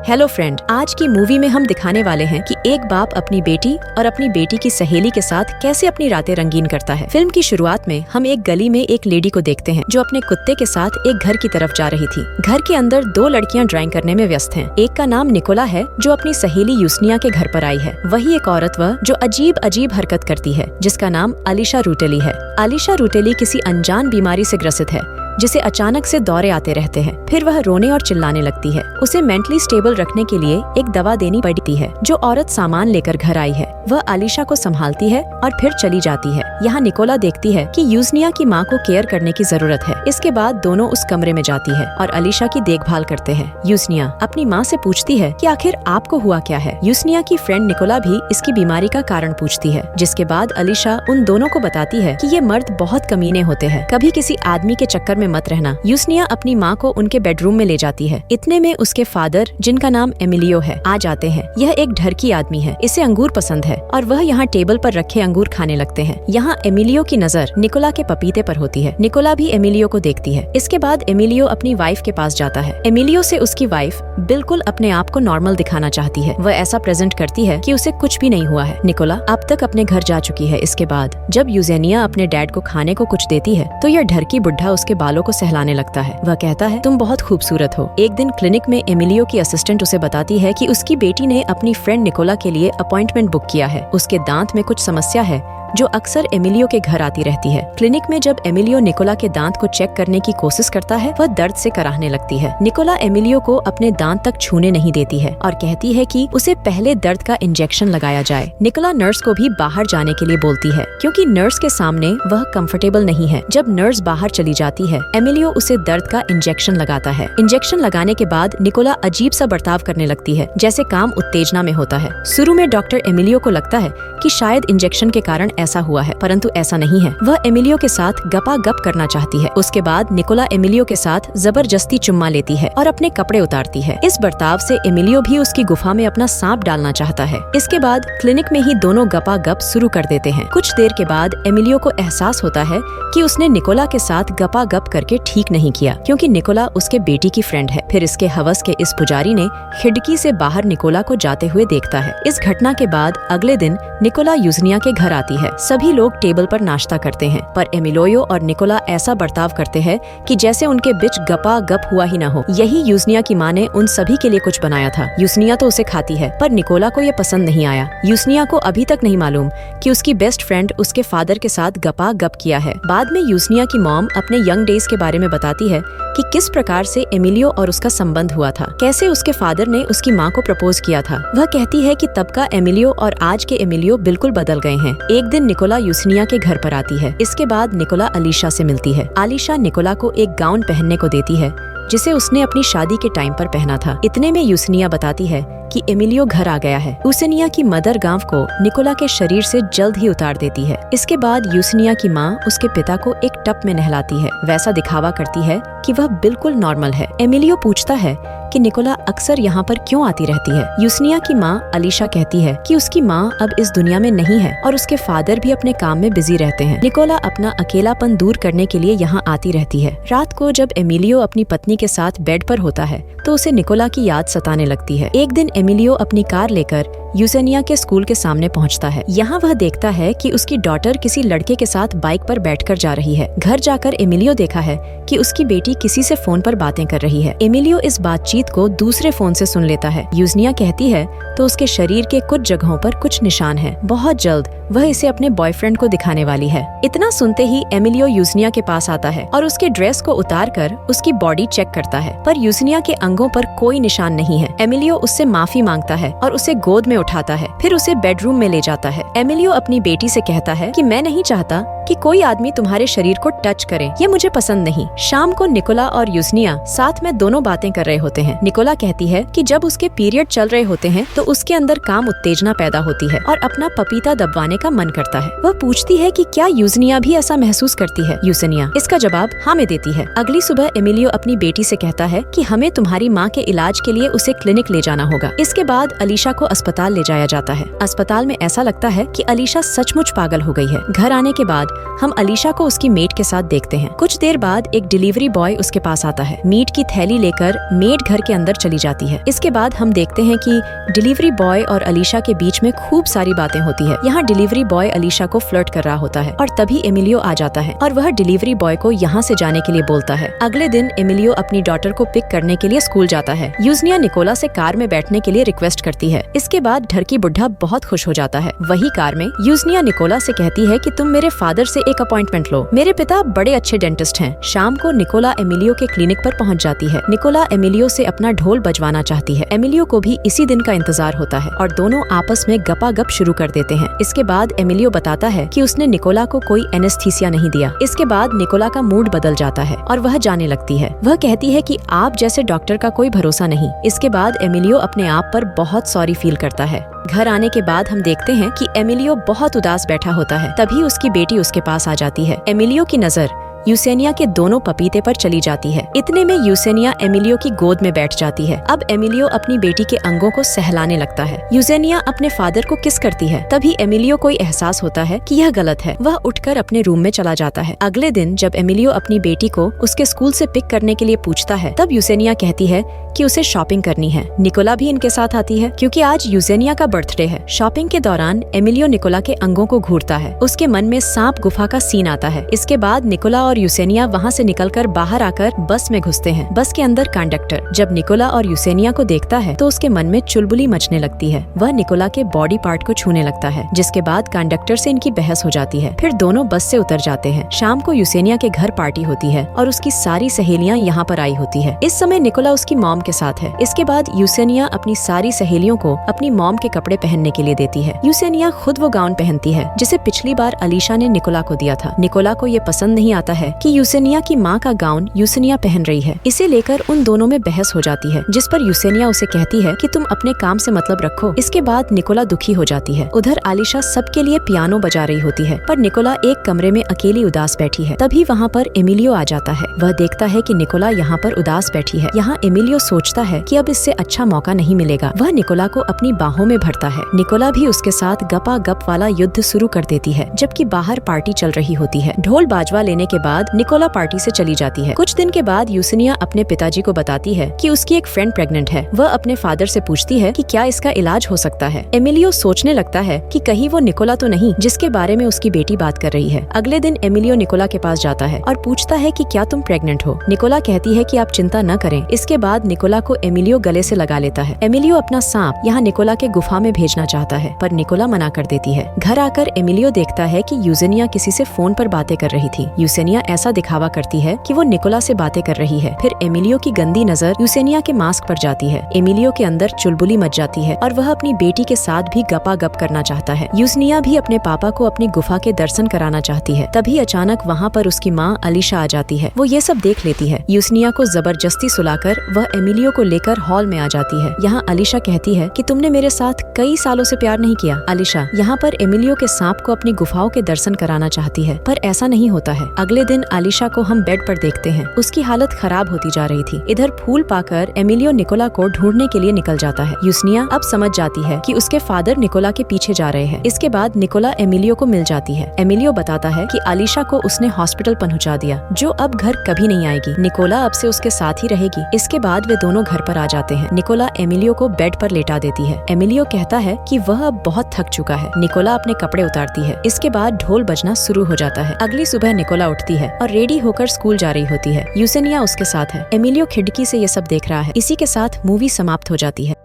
Hello friend, आज की movie में हम दिखाने वाले हैं कि एक बाप अपनी बेटी और अपनी बेटी की सहेली के साथ कैसे अपनी रातें रंगीन करता है। फिल्म की शुरुआत में हम एक गली में एक लेडी को देखते हैं जो अपने कुत्ते के साथ एक घर की तरफ जा रही थी। घर के अंदर दो लड़कियां ड्राइंग करने में व्यस्त हैं। एक का नाम निकोला है जो अपनी सहेली यूसनिया के घर पर आई है। वही एक औरत वह जो अजीब अजीब हरकत करती है जिसका नाम अलीशा रूटेली है। अलीशा रूटेली किसी अनजान बीमारी से ग्रसित है जिसे अचानक से दौरे आते रहते हैं। फिर वह रोने और चिल्लाने लगती है। उसे मेंटली स्टेबल रखने के लिए एक दवा देनी पड़ती है। जो औरत सामान लेकर घर आई है वह अलीशा को संभालती है और फिर चली जाती है। यहाँ निकोला देखती है कि यूसनिया की माँ को केयर करने की जरूरत है। इसके बाद दोनों उस कमरे में जाती है और अलीशा की देखभाल करते हैं। यूसनिया अपनी माँ से पूछती है कि आखिर आपको हुआ क्या है। यूसनिया की फ्रेंड निकोला भी इसकी बीमारी का कारण पूछती है, जिसके बाद अलीशा उन दोनों को बताती है कि ये मर्द बहुत कमीने होते हैं, कभी किसी आदमी के चक्कर में मत रहना। यूसनिया अपनी माँ को उनके बेडरूम में ले जाती है। इतने में उसके फादर, जिनका नाम एमिलियो है, आ जाते हैं। यह एक ढरकी आदमी है, इसे अंगूर पसंद है और वह यहाँ टेबल पर रखे अंगूर खाने लगते हैं। यहाँ एमिलियो की नजर निकोला के पपीते पर होती है। निकोला भी एमिलियो को देखती है। इसके बाद एमिलियो अपनी वाइफ के पास जाता है। एमिलियो से उसकी वाइफ बिल्कुल अपने आप को नॉर्मल दिखाना चाहती है। वह ऐसा प्रेजेंट करती है कि उसे कुछ भी नहीं हुआ है। निकोला अब तक अपने घर जा चुकी है। इसके बाद जब यूजेनिया अपने डैड को खाने को कुछ देती है तो यह ढरकी बुढ़ा उसके बालों को सहलाने लगता है। वह कहता है, तुम बहुत खूबसूरत हो। एक दिन क्लिनिक में एमिलियो की असिस्टेंट उसे बताती है कि उसकी बेटी ने अपनी फ्रेंड निकोला के लिए अपॉइंटमेंट बुक किया है। उसके दांत में कुछ समस्या है जो अक्सर एमिलियो के घर आती रहती है। क्लिनिक में जब एमिलियो निकोला के दांत को चेक करने की कोशिश करता है वह दर्द से कराहने लगती है। निकोला एमिलियो को अपने दांत तक छूने नहीं देती है और कहती है कि उसे पहले दर्द का इंजेक्शन लगाया जाए। निकोला नर्स को भी बाहर जाने के लिए बोलती है क्योंकि नर्स के सामने वह कंफर्टेबल नहीं है। जब नर्स बाहर चली जाती है एमिलियो उसे दर्द का इंजेक्शन लगाता है। इंजेक्शन लगाने के बाद निकोला अजीब सा बर्ताव करने लगती है जैसे काम उत्तेजना में होता है। शुरू में डॉक्टर एमिलियो को लगता है कि शायद इंजेक्शन के कारण ऐसा हुआ है, परंतु ऐसा नहीं है। वह एमिलियो के साथ गपा गप करना चाहती है। उसके बाद निकोला एमिलियो के साथ जबरदस्ती चुम्मा लेती है और अपने कपड़े उतारती है। इस बर्ताव से एमिलियो भी उसकी गुफा में अपना सांप डालना चाहता है। इसके बाद क्लिनिक में ही दोनों गपा गप शुरू कर देते हैं। कुछ देर के बाद एमिलियो को एहसास होता है कि उसने निकोला के साथ गपा गप करके ठीक नहीं किया, क्योंकि निकोला उसके बेटी की फ्रेंड है। फिर इसके हवस के इस पुजारी ने खिड़की से बाहर निकोला को जाते हुए देखता है। इस घटना के बाद अगले दिन निकोला यूसनिया के घर आती है। सभी लोग टेबल पर नाश्ता करते हैं, पर एमिलियो और निकोला ऐसा बर्ताव करते हैं कि जैसे उनके बीच गपा गप हुआ ही न हो। यही यूसनिया की माँ ने उन सभी के लिए कुछ बनाया था। यूसनिया तो उसे खाती है, पर निकोला को ये पसंद नहीं आया। यूसनिया को अभी तक नहीं मालूम कि उसकी बेस्ट फ्रेंड उसके फादर के साथ गपा गप किया है। बाद में यूसनिया की मॉम अपने यंग डेज के बारे में बताती है कि किस प्रकार से एमिलियो और उसका संबंध हुआ था, कैसे उसके फादर ने उसकी माँ को प्रपोज किया था। वह कहती है कि तब का एमिलियो और आज के एमिलियो बिल्कुल बदल गए हैं। एक दिन निकोला यूसनिया के घर पर आती है। इसके बाद निकोला अलीशा से मिलती है। अलीशा निकोला को एक गाउन पहनने को देती है जिसे उसने अपनी शादी के टाइम पर पहना था। इतने में यूसनिया बताती है कि एमिलियो घर आ गया है। यूसनिया की मदर गांव को निकोला के शरीर से जल्द ही उतार देती है। इसके बाद यूसनिया की माँ उसके पिता को एक टब में नहलाती है। वैसा दिखावा करती है कि वह बिल्कुल नॉर्मल है। एमिलियो पूछता है कि निकोला अक्सर यहाँ पर क्यों आती रहती है। यूसनिया की माँ अलीशा कहती है कि उसकी माँ अब इस दुनिया में नहीं है और उसके फादर भी अपने काम में बिजी रहते हैं। निकोला अपना अकेलापन दूर करने के लिए यहाँ आती रहती है। रात को जब एमिलियो अपनी पत्नी के साथ बेड पर होता है तो उसे निकोला की याद सताने लगती है। एक दिन एमिलियो अपनी कार लेकर यूसेनिया के स्कूल के सामने पहुंचता है। यहाँ वह देखता है कि उसकी डॉटर किसी लड़के के साथ बाइक पर बैठकर जा रही है। घर जाकर एमिलियो देखा है कि उसकी बेटी किसी से फोन पर बातें कर रही है। एमिलियो इस बातचीत को दूसरे फोन से सुन लेता है। यूसनिया कहती है तो उसके शरीर के कुछ जगहों पर कुछ निशान है। बहुत जल्द वह इसे अपने बॉयफ्रेंड को दिखाने वाली है। इतना सुनते ही एमिलियो यूसनिया के पास आता है और उसके ड्रेस को उतार कर उसकी बॉडी चेक करता है, पर यूसनिया के अंगों पर कोई निशान नहीं है। एमिलियो उससे माफी मांगता है और उसे गोद में उठाता है। फिर उसे बेडरूम में ले जाता है। एमिलियो अपनी बेटी से कहता है कि मैं नहीं चाहता कि कोई आदमी तुम्हारे शरीर को टच करे, ये मुझे पसंद नहीं। शाम को निकोला और यूसनिया साथ में दोनों बातें कर रहे होते हैं। निकोला कहती है कि जब उसके पीरियड चल रहे होते हैं तो उसके अंदर काम उत्तेजना पैदा होती है और अपना पपीता दबाने का मन करता है। वह पूछती है कि क्या यूसनिया भी ऐसा महसूस करती है। यूसनिया इसका जवाब हाँ में देती है। अगली सुबह एमिलियो अपनी बेटी बेटी से कहता है कि हमें तुम्हारी माँ के इलाज के लिए उसे क्लिनिक ले जाना होगा। इसके बाद अलीशा को अस्पताल ले जाया जाता है। अस्पताल में ऐसा लगता है कि अलीशा सचमुच पागल हो गई है। घर आने के बाद हम अलीशा को उसकी मेड के साथ देखते हैं। कुछ देर बाद एक डिलीवरी बॉय उसके पास आता है। मीट की थैली लेकर मेड घर के अंदर चली जाती है। इसके बाद हम देखते हैं कि डिलीवरी बॉय और अलीशा के बीच में खूब सारी बातें होती है। यहाँ डिलीवरी बॉय अलीशा को फ्लर्ट कर रहा होता है और तभी एमिलियो आ जाता है और वह डिलीवरी बॉय को यहाँ से जाने के लिए बोलता है। अगले दिन एमिलियो अपनी डॉटर को पिक करने के लिए स्कूल जाता है। यूजनिया निकोला से कार में बैठने के लिए रिक्वेस्ट करती है। इसके बाद ढरकी बुढ़ा बहुत खुश हो जाता है। वही कार में यूजनिया निकोला से कहती है कि तुम मेरे फादर से एक अपॉइंटमेंट लो, मेरे पिता बड़े अच्छे डेंटिस्ट हैं। शाम को निकोला एमिलियो के क्लिनिक पर पहुंच जाती है। निकोला एमिलियो से अपना ढोल बजवाना चाहती है। एमिलियो को भी इसी दिन का इंतजार होता है और दोनों आपस में गपागप शुरू कर देते हैं। इसके बाद एमिलियो बताता है कि उसने निकोला को कोई एनेस्थीसिया नहीं दिया। इसके बाद निकोला का मूड बदल जाता है और वह जाने लगती है। वह कहती है कि आप जैसे डॉक्टर का कोई भरोसा नहीं। इसके बाद एमिलियो अपने आप पर बहुत सॉरी फील करता है। घर आने के बाद हम देखते हैं कि एमिलियो बहुत उदास बैठा होता है। तभी उसकी बेटी उसके पास आ जाती है। एमिलियो की नजर यूसेनिया के दोनों पपीते पर चली जाती है। इतने में यूसेनिया एमिलियो की गोद में बैठ जाती है। अब एमिलियो अपनी बेटी के अंगों को सहलाने लगता है। यूसेनिया अपने फादर को किस करती है। तभी एमिलियो को एहसास होता है कि यह गलत है। वह उठकर अपने रूम में चला जाता है। अगले दिन जब एमिलियो अपनी बेटी को उसके स्कूल से पिक करने के लिए पूछता है, तब यूसेनिया कहती है कि उसे शॉपिंग करनी है। निकोला भी इनके साथ आती है क्योंकि आज यूसेनिया का बर्थडे है। शॉपिंग के दौरान एमिलियो निकोला के अंगों को घूरता है। उसके मन में सांप गुफा का सीन आता है। इसके बाद निकोला और यूसेनिया वहाँ से निकलकर बाहर आकर बस में घुसते हैं। बस के अंदर कंडक्टर जब निकोला और यूसेनिया को देखता है तो उसके मन में चुलबुली मचने लगती है। वह निकोला के बॉडी पार्ट को छूने लगता है, जिसके बाद कंडक्टर से इनकी बहस हो जाती है। फिर दोनों बस से उतर जाते हैं। शाम को यूसेनिया के घर पार्टी होती है और उसकी सारी सहेलियाँ यहाँ पर आई होती है। इस समय निकोला उसकी मॉम के साथ है। इसके बाद यूसेनिया अपनी सारी सहेलियों को अपनी मॉम के कपड़े पहनने के लिए देती है। यूसेनिया खुद वो गाउन पहनती है जिसे पिछली बार अलीशा ने निकोला को दिया था। निकोला को ये पसंद नहीं आता है कि यूसेनिया की माँ का गाउन यूसेनिया पहन रही है। इसे लेकर उन दोनों में बहस हो जाती है, जिस पर यूसेनिया उसे कहती है कि तुम अपने काम से मतलब रखो। इसके बाद निकोला दुखी हो जाती है। उधर आलिशा सबके लिए पियानो बजा रही होती है, पर निकोला एक कमरे में अकेली उदास बैठी है। तभी वहाँ पर एमिलियो आ जाता है। वह देखता है कि निकोला यहाँ पर उदास बैठी है। यहाँ एमिलियो सोचता है कि अब इससे अच्छा मौका नहीं मिलेगा। वह निकोला को अपनी बाहों में भरता है। निकोला भी उसके साथ गपा गप वाला युद्ध शुरू कर देती है, जबकि बाहर पार्टी चल रही होती है। ढोल बाजवा लेने के बाद निकोला पार्टी से चली जाती है। कुछ दिन के बाद यूसेनिया अपने पिताजी को बताती है कि उसकी एक फ्रेंड प्रेग्नेंट है। वह अपने फादर से पूछती है कि क्या इसका इलाज हो सकता है। एमिलियो सोचने लगता है कि कहीं वो निकोला तो नहीं जिसके बारे में उसकी बेटी बात कर रही है। अगले दिन एमिलियो निकोला के पास जाता है और पूछता है कि क्या तुम प्रेग्नेंट हो। निकोला कहती है कि आप चिंता न करें। इसके बाद निकोला को एमिलियो गले से लगा लेता है। एमिलियो अपना सांप यहाँ निकोला के गुफा में भेजना चाहता है, पर निकोला मना कर देती है। घर आकर एमिलियो देखता है कि यूसेनिया किसी से फोन पर बातें कर रही थी। यूसेनिया ऐसा दिखावा करती है कि वो निकोला से बातें कर रही है। फिर एमिलियो की गंदी नजर यूसेनिया के मास्क पर जाती है। एमिलियो के अंदर चुलबुली मच जाती है और वह अपनी बेटी के साथ भी गपागप करना चाहता है। यूसेनिया भी अपने पापा को अपनी गुफा के दर्शन कराना चाहती है। तभी अचानक वहाँ पर उसकी माँ अलीशा आ जाती है। वो ये सब देख लेती है। यूसेनिया को जबरदस्ती सुलाकर वह एमिलियो को लेकर हॉल में आ जाती है। यहाँ अलीशा कहती है कि तुमने मेरे साथ कई सालों से प्यार नहीं किया। अलीशा यहाँ पर एमिलियो के सांप को अपनी गुफाओं के दर्शन कराना चाहती है, पर ऐसा नहीं होता है। अगले दिन अलीशा को हम बेड पर देखते हैं। उसकी हालत खराब होती जा रही थी। इधर फूल पाकर एमिलियो निकोला को ढूंढने के लिए निकल जाता है। यूसेनिया अब समझ जाती है कि उसके फादर निकोला के पीछे जा रहे हैं। इसके बाद निकोला एमिलियो को मिल जाती है। एमिलियो बताता है कि अलीशा को उसने हॉस्पिटल पहुंचा दिया, जो अब घर कभी नहीं आएगी। निकोला अब से उसके साथ ही रहेगी। इसके बाद वे दोनों घर पर आ जाते हैं। निकोला एमिलियो को बेड पर लेटा देती है। एमिलियो कहता है कि वह अब बहुत थक चुका है। निकोला अपने कपड़े उतारती है। इसके बाद ढोल बजना शुरू हो जाता है। अगली सुबह निकोला उठती है और रेडी होकर स्कूल जा रही होती है। यूसेनिया उसके साथ है। एमिलियो खिड़की से ये सब देख रहा है। इसी के साथ मूवी समाप्त हो जाती है।